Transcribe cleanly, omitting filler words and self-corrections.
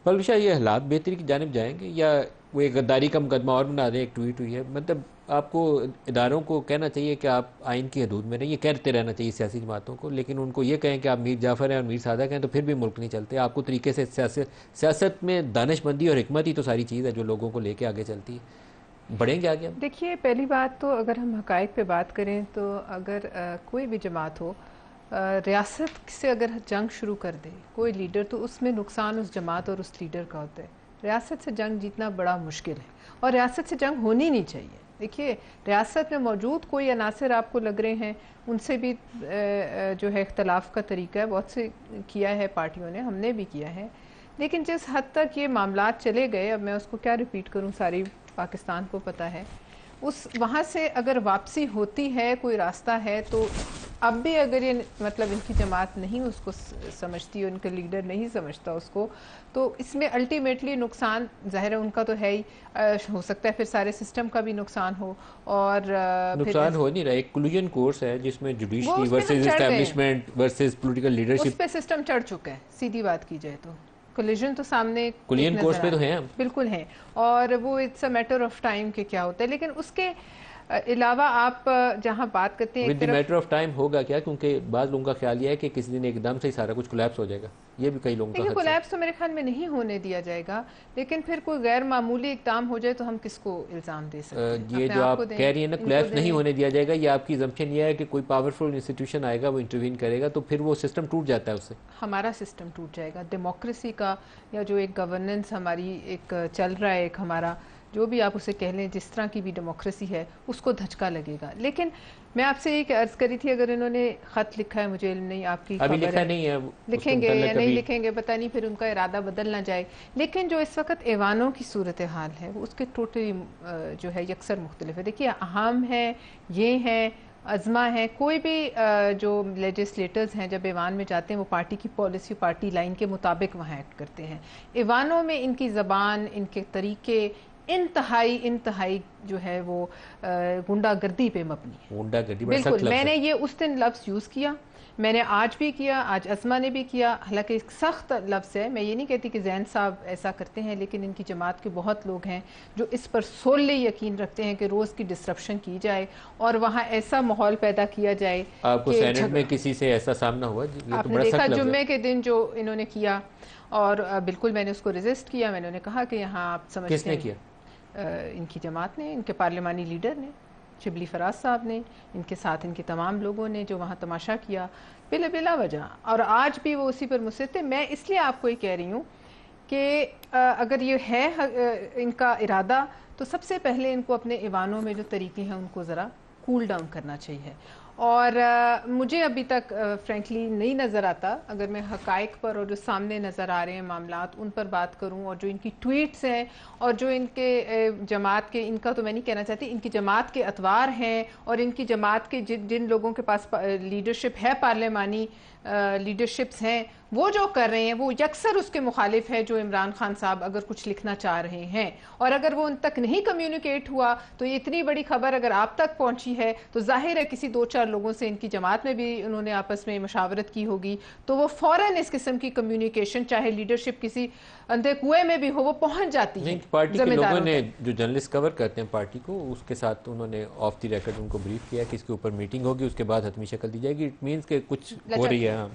पलविशा, ये हालात बेहतरी की जानिब जाएंगे या वो एक गद्दारी का मुकदमा और बना दें? एक ट्वीट हुई है, मतलब आपको इदारों को कहना चाहिए कि आप आइन की हदूद में रहिए, कहते रहना चाहिए सियासी जमातों को, लेकिन उनको ये कहें कि आप मीर जाफ़र हैं और मीर सादक हैं तो फिर भी मुल्क नहीं चलते। आपको तरीके से सियासत में दानिशमंदी और हिकमत ही तो सारी चीज़ है जो लोगों को लेके आगे चलती है। बढ़ेंगे आगे हम? देखिए, पहली बात तो अगर हम हकाइक पे बात करें तो अगर कोई भी जमात हो, रियासत से अगर जंग शुरू कर दे कोई लीडर, तो उसमें नुकसान उस जमात और उस लीडर का होता है। रियासत से जंग जीतना बड़ा मुश्किल है और रियासत से जंग होनी नहीं चाहिए। देखिए, रियासत में मौजूद कोई अनासर आपको लग रहे हैं, उनसे भी जो है इख्तलाफ का तरीका है, बहुत से किया है पार्टियों ने, हमने भी किया है। लेकिन जिस हद तक ये मामलात चले गए, अब मैं उसको क्या रिपीट करूं, सारी पाकिस्तान को पता है, उस वहाँ से अगर वापसी होती है, कोई रास्ता है, तो अब भी अगर ये मतलब इनकी जमात नहीं उसको समझती, उनका लीडर नहीं समझता उसको, तो इसमें अल्टीमेटली नुकसान ज़ाहिर है उनका तो है ही, हो सकता है फिर सारे सिस्टम का भी नुकसान हो। और नुकसान हो नहीं रहा, एक कोलिजन कोर्स है जिसमें वो जुडिशरी उसमें हम वर्सेस चढ़ गए हैं, एस्टैब्लिशमेंट वर्सेस पॉलिटिकल उस लीडरशिप। पे सिस्टम चढ़ चुका है, सीधी बात की जाए तो कोलिजन तो सामने एक कोलिजन कोर्स नज़र पे आ तो रहा हैं है, हम। बिल्कुल है। और वो it's a matter of time कि क्या होता है। लेकिन उसके अलावा आप जहाँ बात करते हैं एक विद द तरफ, मैटर ऑफ टाइम होगा क्या? क्योंकि बाद लोगों का ख्याल यह है कि किसी दिन एकदम से ही सारा कुछ कोलैप्स हो जाएगा, ये भी कई लोगों का देखिए खदशा है। कोलैप्स तो मेरे ख्याल में नहीं होने दिया जाएगा। लेकिन फिर कोई गैर मामूली इक़दाम हो जाए तो हम किसको इल्ज़ाम दे सकते हैं? ये अपने जो आप को आप दें, कह रही है ना इनको कोलैप्स नहीं दें। होने दिया जाएगा, ये आपकी जम्पशन ये है कि कोई पावरफुल इंस्टीट्यूशन आएगा, वो इंटरवीन करेगा, तो फिर वो सिस्टम टूट जाता है उससे। हमारा सिस्टम टूट जाएगा, डेमोक्रेसी का, या जो एक गवर्नेंस हमारी एक चल रहा है, एक हमारा जो भी आप उसे कह लें, जिस तरह की भी डेमोक्रेसी है, उसको धचका लगेगा। लेकिन मैं आपसे ये अर्ज़ करी थी, अगर इन्होंने ख़त लिखा है, मुझे इल्म नहीं, आपकी अभी खबर लिखा है, नहीं है उसके लिखेंगे या मुतल्लिक़ नहीं अभी। लिखेंगे पता नहीं, फिर उनका इरादा बदल ना जाए। लेकिन जो इस वक्त ऐवानों की सूरत हाल है वो उसके टोटली जो है यकसर मुख्तलिफ है। देखिए, अहम है, ये हैं, अज़मा है, कोई भी जो लेजिस्लेटर्स हैं जब ईवान में जाते हैं वो पार्टी की पॉलिसी, पार्टी लाइन के मुताबिक वहाँ एक्ट करते हैं। ईवानों में इनकी ज़बान, इनके तरीके इंतहाई इंतहाई जो है वो गुंडागर्दी पे मबनी है। गुंडागर्दी बड़ा बिल्कुल, सख्त लफ्ज़ मैंने है। ये उस दिन लफ्ज़ यूज़ किया, मैंने आज भी किया, आज अज़मा ने भी किया। हालांकि एक सख्त लफ्ज़ है, मैं ये नहीं कहती कि जैन साहब ऐसा करते हैं, लेकिन इनकी जमात के बहुत लोग हैं जो इस पर सोले यकीन रखते हैं कि रोज़ की डिस्ट्रप्शन की जाए और वहाँ ऐसा माहौल पैदा किया जाए आपको कि सेनेट में झगड़ा। किसी से ऐसा सामना हुआ? ये तो आपने बड़ा देखा सख्त लफ्ज़ है। जुम्मे के दिन जो इन्होंने किया, और बिल्कुल मैंने उसको रेजिस्ट किया। मैंने कहा कि यहाँ आप समझते किसने हैं, किया? इनकी जमात ने, इनके पार्लिमानी लीडर ने, शिबली फराज साहब ने, इनके साथ इनके तमाम लोगों ने जो वहाँ तमाशा किया बिला वजह, और आज भी वो उसी पर मुसर थे। मैं इसलिए आपको ये कह रही हूँ कि अगर ये है इनका इरादा, तो सबसे पहले इनको अपने ईवानों में जो तरीके हैं उनको ज़रा कूल डाउन करना चाहिए। और मुझे अभी तक फ्रेंकली नहीं नज़र आता, अगर मैं हकाइक पर और जो सामने नज़र आ रहे हैं मामलात उन पर बात करूं, और जो इनकी ट्वीट्स हैं और जो इनके जमात के, इनका तो मैं नहीं कहना चाहती, इनकी जमात के अतवार हैं और इनकी जमात के जिन लोगों के पास लीडरशिप है, पार्लिमानी लीडरशिप्स हैं, वो जो कर रहे हैं वो यकसर उसके मुखालिफ है जो इमरान खान साहब अगर कुछ लिखना चाह रहे हैं। और अगर वो उन तक नहीं कम्युनिकेट हुआ, तो ये इतनी बड़ी खबर अगर आप तक पहुंची है तो जाहिर है किसी 2-4 लोगों से इनकी जमात में भी उन्होंने आपस में मशावरत की होगी, तो वो फौरन इस किस्म की कम्युनिकेशन, चाहे लीडरशिप किसी अंधे कुएं में भी हो, वो पहुंच जाती है पार्टी के लोगों जिम्मेदारों ने, तक। जो जर्नलिस्ट कवर करते हैं पार्टी को, उसके साथ उन्होंने ऑफ द रिकॉर्ड उनको ब्रीफ किया कि इसके ऊपर मीटिंग होगी, उसके बाद हतमी शक्ल दी जाएगी। इट मीन्स के कुछ हो रही है। हाँ।